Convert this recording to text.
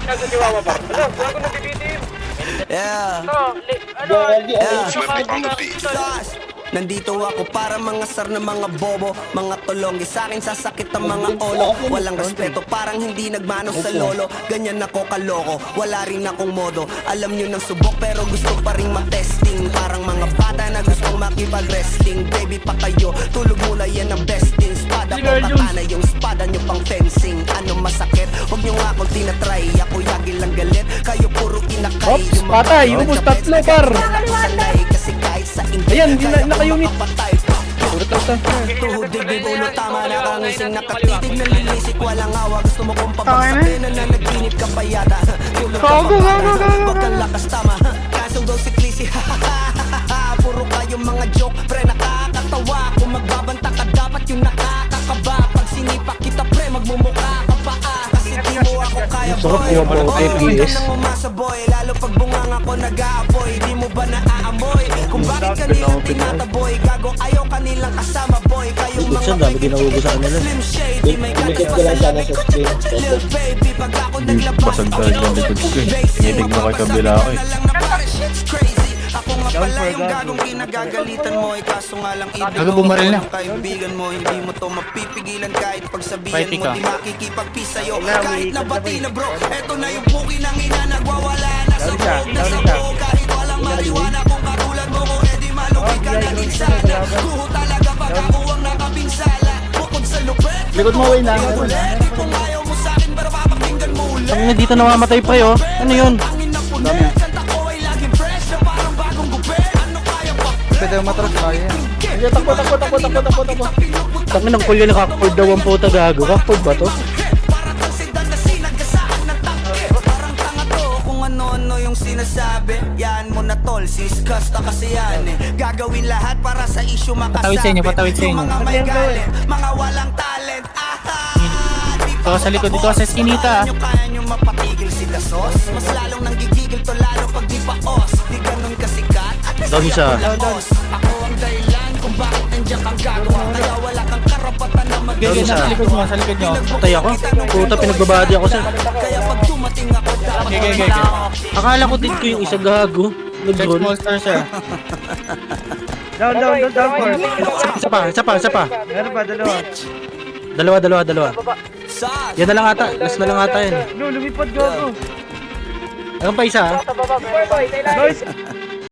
Nasa Chihuahua par. Alam, wala ko nabibitin. Yeah. Sus! Nandito ako para mga sar na mga bobo, mga tulonggi sa akin sasakit ang mga olo. Walang respeto, parang hindi nagmano sa lolo. Ganyan ako kaloko, wala rin akong modo. Alam nyo ng subok pero gusto pa rin matesting. Parang mga bata na gustong makipag-wrestling. Baby pa kayo, tulog muna yan ang besting. Spada ko katana, yung spada nyo pang fencing. Ano masakit? Huwag nyo nga akong tinatry. Ako yagi lang galit, kayo puro inakay. Ops, patay, ubus tatlo par. Kasi kahit sa Ayan, naka-unit. Tuhod digdig ulo tama na kangising nakatitig na lilisik walang awa gusto mo kong pabagsakin na nanaginip ka pa yata tulog ka pa wag kang lakas tama kasong daw si Clissy puro kayong mga joke pre nakakatawa kung magbabanta ka dapat yung nakakakaba pag sinipak kita pre magmumukha ka pa kasi di mo ako kaya boy nang umasa boy lalo pag bunganga ko nag-aapoy di mo ba naaamoy kung bakit kanilang tinataboy gago ayaw kanilang kasama boy kayong mga slim shady may gatas pa sa labi ko lil baby pag ako naglabas Basag ka dyan likod ko eh. Nginig mo kay kabila ko eh. ako nga pala yung gagong kinagagalitan mo ay kaso nga lang ibig Aga bumaril na. kaibigan mo hindi mo to mapipigilan kahit pagsabihan mo di makikipagpis sa'yo kahit nabati na bro eto na yung puki ng ina nagwawala na sa buhok na sa buhok kahit walang mariwana kung katulad mo ko edi malupi ka naging sana kuho talaga pag ako ang nakapinsala bukod sa lupet Likod mo, Wayne, ah. edi kung ayaw mo sa'kin pero papakinggan mo ulit Ang dito namamatay pa yo. Ano yun? Tangin ng punet, kanta ko ay laging fresh na parang bagong gupit ano kaya pa Pwede matras kaya. Takbo. Tangin ng kulyo nakakapord daw ang puta gago. Kakapord ba to? Parang kang sedan na sinagasaan ng tangke Parang tanga to kung ano-ano yung sinasabi Yan mo na tol, siskas na kasi yan eh Gagawin lahat para sa issue makasabi Yung mga may galit, mga walang talent Dito sa likod, dito sa eskinita. Kaya nyo mapatigil si Dasos Mas lalong nanggigigil to lalo pag di paos Di ganun kasikat at Doon siya. os Ako ang dahilan kung bakit nandiyan kang gagawa Kaya wala kang karapatan na Doon siya. sa likod nyo Patay ako. Puta, pinagbabadi ako sir. Kaya pag dumating ako dapat Akala ko din ko yung isa gago. Nag-roll. Monster siya. Down. Isa pa. Meron ba? Dalawa. Sas Yan na lang ata. Last na lang ata yan. No, lumipad gago. Ano pa isa? Sa baba, boy, kailangan. Guys,